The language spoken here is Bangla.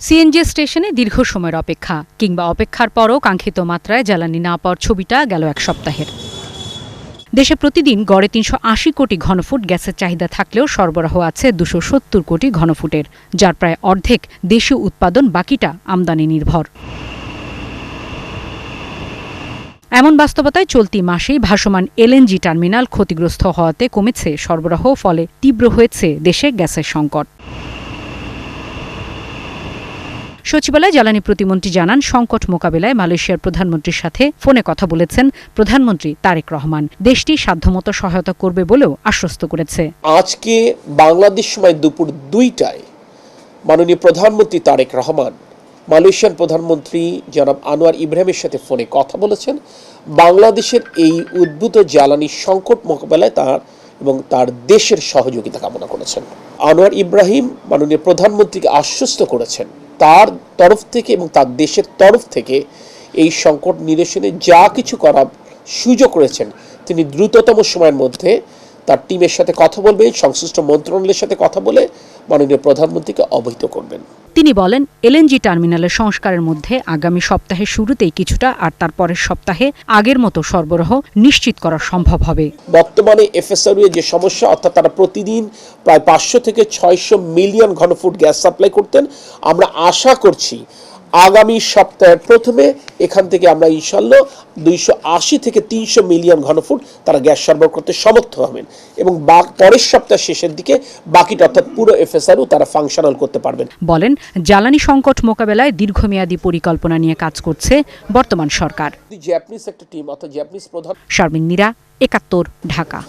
সিএনজি স্টেশনে দীর্ঘ সময়ের অপেক্ষা কিংবা অপেক্ষার পরও কাঙ্ক্ষিত মাত্রায় জ্বালানি না পাওয়ার ছবিটা গেল এক সপ্তাহের। দেশে প্রতিদিন গড়ে ৩৮০ কোটি ঘনফুট গ্যাসের চাহিদা থাকলেও সরবরাহ আছে ২৭০ কোটি ঘনফুটের, যার প্রায় অর্ধেক দেশীয় উৎপাদন, বাকিটা আমদানি নির্ভর। এমন বাস্তবতায় চলতি মাসেই ভাসমান এলএনজি টার্মিনাল ক্ষতিগ্রস্ত হওয়াতে কমেছে সরবরাহ, ফলে তীব্র হয়েছে দেশে গ্যাসের সংকট। সচিবালয়ে জ্বালানি প্রতিমন্ত্রী জানান, সংকট মোকাবিলায় মালয়েশিয়ার প্রধানমন্ত্রীর সাথে ফোনে কথা বলেছেন প্রধানমন্ত্রী তারেক রহমান। দেশটি সাধ্যমতো সহায়তা করবে বলেও আশ্বস্ত করেছে। আজকে বাংলাদেশ সময় দুপুর ২টায় মাননীয় প্রধানমন্ত্রী তারেক রহমান মালয়েশিয়ান প্রধানমন্ত্রী জনাব আনোয়ার ইব্রাহিমের সাথে ফোনে কথা বলেছেন। বাংলাদেশের এই উদ্ভূত জ্বালানি সংকট মোকাবেলায় তার দেশের সহযোগিতা কামনা করেছেন। আনোয়ার ইব্রাহিম মাননীয় প্রধানমন্ত্রীকে আশ্বস্ত করেছেন তার তরফ থেকে এবং তার দেশের তরফ থেকে এই সংকট নিরসনে যা কিছু করার সুযোগ করেছেন তিনি দ্রুততম সময়ের মধ্যে তার টিমের সাথে কথা বলবেন, সংশ্লিষ্ট মন্ত্রণালয়ের সাথে কথা বলে মাননীয় প্রধানমন্ত্রীকে অবহিত করবেন। তিনি বলেন, এলএনজি টার্মিনালের সংস্কারের মধ্যে আগামী সপ্তাহের শুরুতেই কিছুটা আর তারপরের সপ্তাহে আগের মতো সরবরাহ নিশ্চিত করা সম্ভব হবে। বর্তমানে এফএসআরইউ এর যে সমস্যা, অর্থাৎ তারা প্রতিদিন প্রায় ৫০০ থেকে ৬০০ মিলিয়ন ঘনফুট গ্যাস সাপ্লাই করতেন, আমরা আশা করছি আগামী সপ্তাহের প্রথমে এখান থেকে আমরা ইনশাল্লাহ ২৮০ থেকে ৩০০ মিলিয়ন ঘনফুট তারা গ্যাস সরবরাহ করতে সমর্থ হবেন এবং পরের সপ্তাহ শেষের দিকে বাকিটা অর্থাৎ পুরো এফএসআরইউ তারা ফাংশনাল করতে পারবেন। বলেন, জ্বালানি সংকট মোকাবেলায় দীর্ঘমেয়াদী পরিকল্পনা নিয়ে কাজ করছে বর্তমান সরকার। জাপানিজ একটা টিম অর্থাৎ জাপানিজ প্রধান। শারমিন মীরা, ৭১, ঢাকা।